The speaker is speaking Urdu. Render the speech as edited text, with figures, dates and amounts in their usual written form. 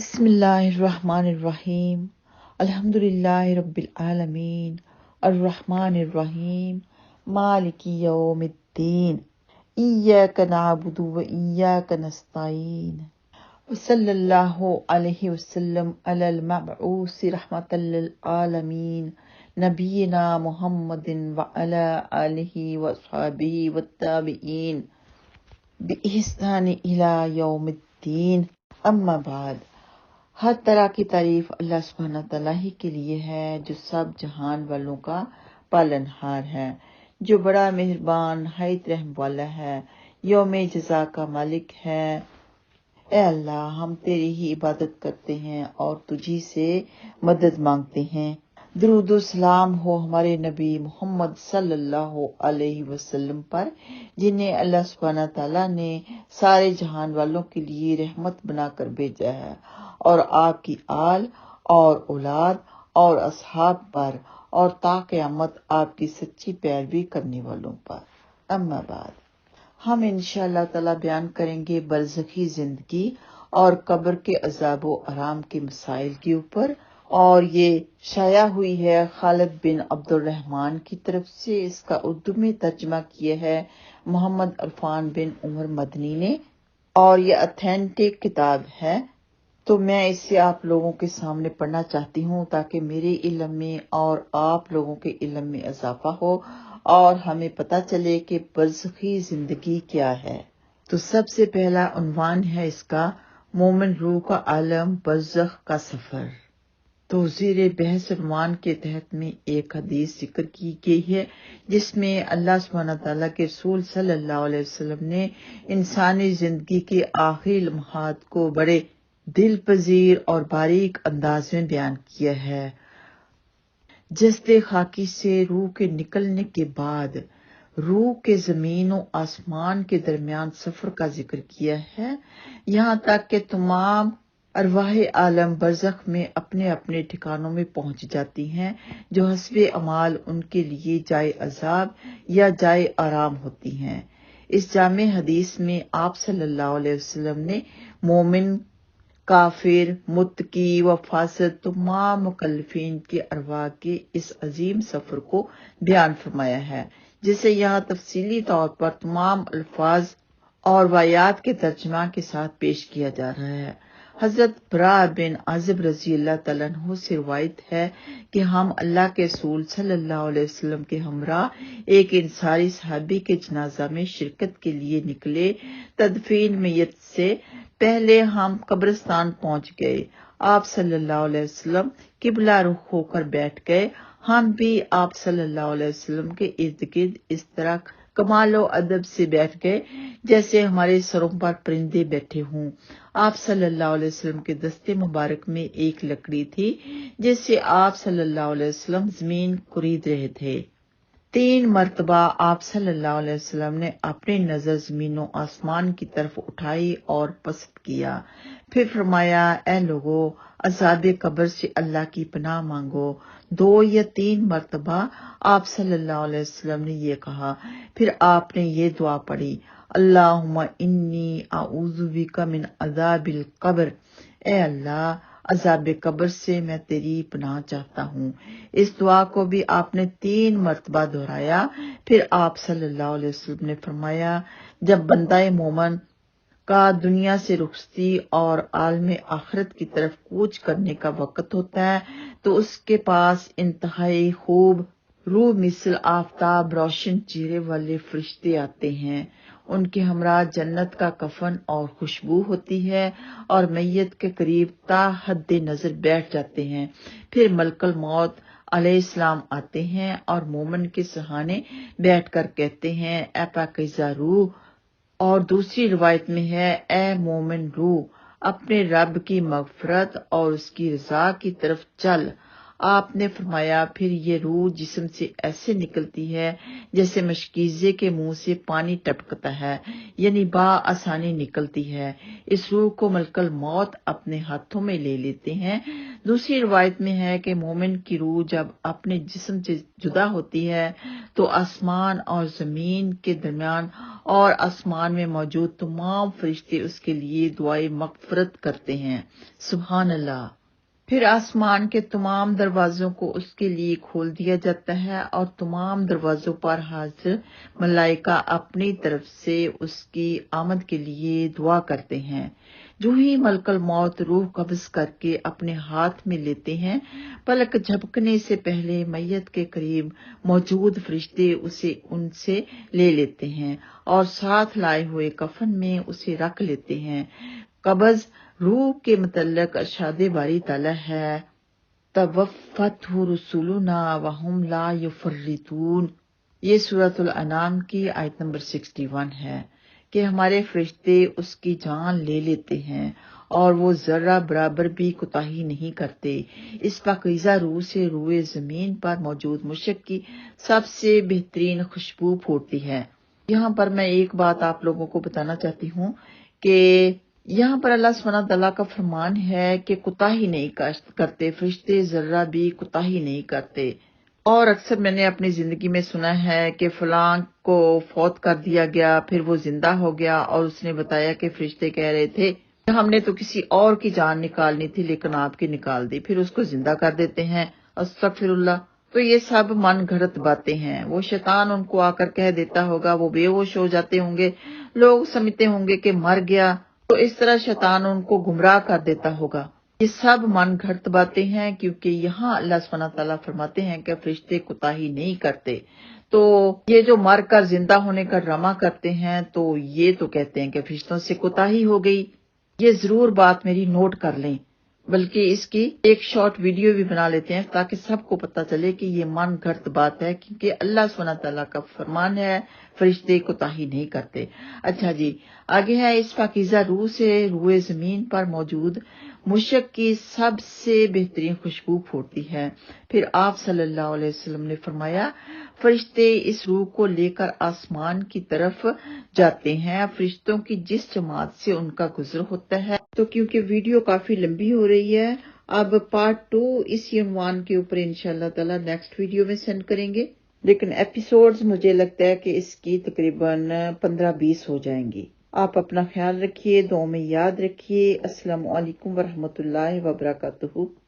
بسم اللہ الرحمن الرحیم الحمدللہ رب العالمین الرحمن الرحیم مالک یوم الدین ایاک نعبد و ایاک نستعین وصلی اللہ علیہ وسلم علی المبعوث رحمۃ للعالمین نبینا محمد وعلی آلہ واصحابہ والتابعین بإحسان الی یوم الدین اما بعد۔ ہر طرح کی تعریف اللہ سبحانہ تعالیٰ ہی کے لیے ہے جو سب جہان والوں کا پالنہار ہے، جو بڑا مہربان نہایت رحم والا ہے، یوم جزا کا مالک ہے۔ اے اللہ، ہم تیری ہی عبادت کرتے ہیں اور تجھی سے مدد مانگتے ہیں۔ درود و سلام ہو ہمارے نبی محمد صلی اللہ علیہ وسلم پر، جنہیں اللہ سبحانہ تعالیٰ نے سارے جہان والوں کے لیے رحمت بنا کر بھیجا ہے، اور آپ کی آل اور اولاد اور اصحاب پر، اور تا قیامت آپ کی سچی پیروی کرنے والوں پر۔ اما بعد، ہم انشاءاللہ تعالیٰ بیان کریں گے برزخی زندگی اور قبر کے عذاب و آرام کے مسائل کے اوپر، اور یہ شائع ہوئی ہے خالد بن عبد الرحمن کی طرف سے۔ اس کا اردو میں ترجمہ کیا ہے محمد عرفان بن عمر مدنی نے، اور یہ اتھینٹک کتاب ہے، تو میں اسے آپ لوگوں کے سامنے پڑھنا چاہتی ہوں تاکہ میرے علم میں اور آپ لوگوں کے علم میں اضافہ ہو اور ہمیں پتہ چلے کہ برزخی زندگی کیا ہے۔ تو سب سے پہلا عنوان ہے اس کا، مومن روح کا عالم برزخ کا سفر۔ تو زیر بحث عنوان کے تحت میں ایک حدیث ذکر کی گئی ہے جس میں اللہ سبحانہ تعالیٰ کے رسول صلی اللہ علیہ وسلم نے انسانی زندگی کے آخری لمحات کو بڑے دل پذیر اور باریک انداز میں بیان کیا ہے۔ جسد خاکی سے روح کے نکلنے کے بعد روح کے زمین و آسمان کے درمیان سفر کا ذکر کیا ہے، یہاں تک کہ تمام ارواح عالم برزخ میں اپنے اپنے ٹھکانوں میں پہنچ جاتی ہیں، جو حسب اعمال ان کے لیے جائے عذاب یا جائے آرام ہوتی ہیں۔ اس جامع حدیث میں آپ صلی اللہ علیہ وسلم نے مومن، کافر، متقی و فاسق تمام مکلفین کے ارواح کے اس عظیم سفر کو بیان فرمایا ہے، جسے یہاں تفصیلی طور پر تمام الفاظ اور وایات کے ترجمہ کے ساتھ پیش کیا جا رہا ہے۔ حضرت براء بن عازب رضی اللہ تعالیٰ عنہ سے روایت ہے کہ ہم اللہ کے رسول صلی اللہ علیہ وسلم کے ہمراہ ایک انصاری صحابی کے جنازہ میں شرکت کے لیے نکلے۔ تدفین میت سے پہلے ہم قبرستان پہنچ گئے۔ آپ صلی اللہ علیہ وسلم قبلہ رخ ہو کر بیٹھ گئے۔ ہم بھی آپ صلی اللہ علیہ وسلم کے ارد گرد اس طرح کمال و ادب سے بیٹھ گئے جیسے ہمارے سروں پر پرندے بیٹھے ہوں۔ آپ صلی اللہ علیہ وسلم کے دستے مبارک میں ایک لکڑی تھی جس سے آپ صلی اللہ علیہ وسلم زمین کورید رہے تھے۔ 3 مرتبہ آپ صلی اللہ علیہ وسلم نے اپنی نظر زمین و آسمان کی طرف اٹھائی اور پست کیا، پھر فرمایا، اے لوگو، عذاب قبر سے اللہ کی پناہ مانگو۔ 2 یا 3 مرتبہ آپ صلی اللہ علیہ وسلم نے یہ کہا، پھر آپ نے یہ دعا پڑھی، اللہم انی اعوذ بک من عذاب القبر، اے اللہ، عذاب قبر سے میں تیری پناہ چاہتا ہوں۔ اس دعا کو بھی آپ نے 3 مرتبہ دہرایا۔ پھر آپ صلی اللہ علیہ وسلم نے فرمایا، جب بندہ مومن کا دنیا سے رخصتی اور عالم آخرت کی طرف کوچ کرنے کا وقت ہوتا ہے تو اس کے پاس انتہائی خوب روح مثل آفتاب روشن چہرے والے فرشتے آتے ہیں۔ ان کے ہمراہ جنت کا کفن اور خوشبو ہوتی ہے، اور میت کے قریب تا حد نظر بیٹھ جاتے ہیں۔ پھر ملک الموت علیہ السلام آتے ہیں اور مومن کے سہانے بیٹھ کر کہتے ہیں، اے پاکیزہ روح، اور دوسری روایت میں ہے، اے مومن روح، اپنے رب کی مغفرت اور اس کی رضا کی طرف چل۔ آپ نے فرمایا پھر یہ روح جسم سے ایسے نکلتی ہے جیسے مشکیزے کے منہ سے پانی ٹپکتا ہے، یعنی بآسانی نکلتی ہے۔ اس روح کو ملک الموت اپنے ہاتھوں میں لے لیتے ہیں۔ دوسری روایت میں ہے کہ مومن کی روح جب اپنے جسم سے جدا ہوتی ہے تو آسمان اور زمین کے درمیان اور آسمان میں موجود تمام فرشتے اس کے لیے دعائے مغفرت کرتے ہیں۔ سبحان اللہ۔ پھر آسمان کے تمام دروازوں کو اس کے لیے کھول دیا جاتا ہے اور تمام دروازوں پر حاضر ملائکہ اپنی طرف سے اس کی آمد کے لیے دعا کرتے ہیں۔ جو ہی ملک الموت روح قبض کر کے اپنے ہاتھ میں لیتے ہیں، پلک جھپکنے سے پہلے میت کے قریب موجود فرشتے اسے ان سے لے لیتے ہیں اور ساتھ لائے ہوئے کفن میں اسے رکھ لیتے ہیں۔ قبض روح کے متعلق ارشاد باری تعالیٰ ہے، توفتہ رسولنا وہم لا یفرطون۔ یہ سورۃ الانعام کی آیت نمبر 61 ہے کہ ہمارے فرشتے اس کی جان لے لیتے ہیں اور وہ ذرہ برابر بھی کوتاہی نہیں کرتے۔ اس پاکیزہ روح سے روئے زمین پر موجود مشک کی سب سے بہترین خوشبو پھوٹتی ہے۔ یہاں پر میں ایک بات آپ لوگوں کو بتانا چاہتی ہوں کہ یہاں پر اللہ سبحانہ تعالیٰ کا فرمان ہے کہ کوتاہی نہیں کرتے، فرشتے ذرہ بھی کوتاہی نہیں کرتے۔ اور اکثر میں نے اپنی زندگی میں سنا ہے کہ فلاں کو فوت کر دیا گیا، پھر وہ زندہ ہو گیا اور اس نے بتایا کہ فرشتے کہہ رہے تھے کہ ہم نے تو کسی اور کی جان نکالنی تھی لیکن آپ کی نکال دی، پھر اس کو زندہ کر دیتے ہیں۔ استغفر اللہ۔ تو یہ سب من گھڑت باتیں ہیں، وہ شیطان ان کو آ کر کہہ دیتا ہوگا، وہ بے ہوش ہو جاتے ہوں گے، لوگ سمجھتے ہوں گے کہ مر گیا، تو اس طرح شیطان ان کو گمراہ کر دیتا ہوگا۔ یہ سب من گھڑت باتیں ہیں، کیونکہ یہاں اللہ سبحانہ تعالیٰ فرماتے ہیں کہ فرشتے کوتاہی نہیں کرتے۔ تو یہ جو مر کر زندہ ہونے کا ڈرامہ کرتے ہیں تو یہ تو کہتے ہیں کہ فرشتوں سے کوتاہی ہو گئی۔ یہ ضرور بات میری نوٹ کر لیں، بلکہ اس کی ایک شارٹ ویڈیو بھی بنا لیتے ہیں تاکہ سب کو پتہ چلے کہ یہ من گھڑت بات ہے، کیونکہ اللہ سبحانہ تعالیٰ کا فرمان ہے فرشتے کوتاہی نہیں کرتے۔ اچھا جی، آگے ہے اس پاکیزہ روح سے روئے زمین پر موجود مشک کی سب سے بہترین خوشبو پھوٹتی ہے۔ پھر آپ صلی اللہ علیہ وسلم نے فرمایا، فرشتے اس روح کو لے کر آسمان کی طرف جاتے ہیں، فرشتوں کی جس جماعت سے ان کا گزر ہوتا ہے۔ تو کیونکہ ویڈیو کافی لمبی ہو رہی ہے، اب پارٹ 2 اسی عنوان کے اوپر انشاءاللہ تعالی نیکسٹ ویڈیو میں سینڈ کریں گے، لیکن ایپیسوڈز مجھے لگتا ہے کہ اس کی تقریباً 15-20 ہو جائیں گی۔ آپ اپنا خیال رکھیے، دعاؤں میں یاد رکھیے۔ السلام علیکم ورحمۃ اللہ وبرکاتہ۔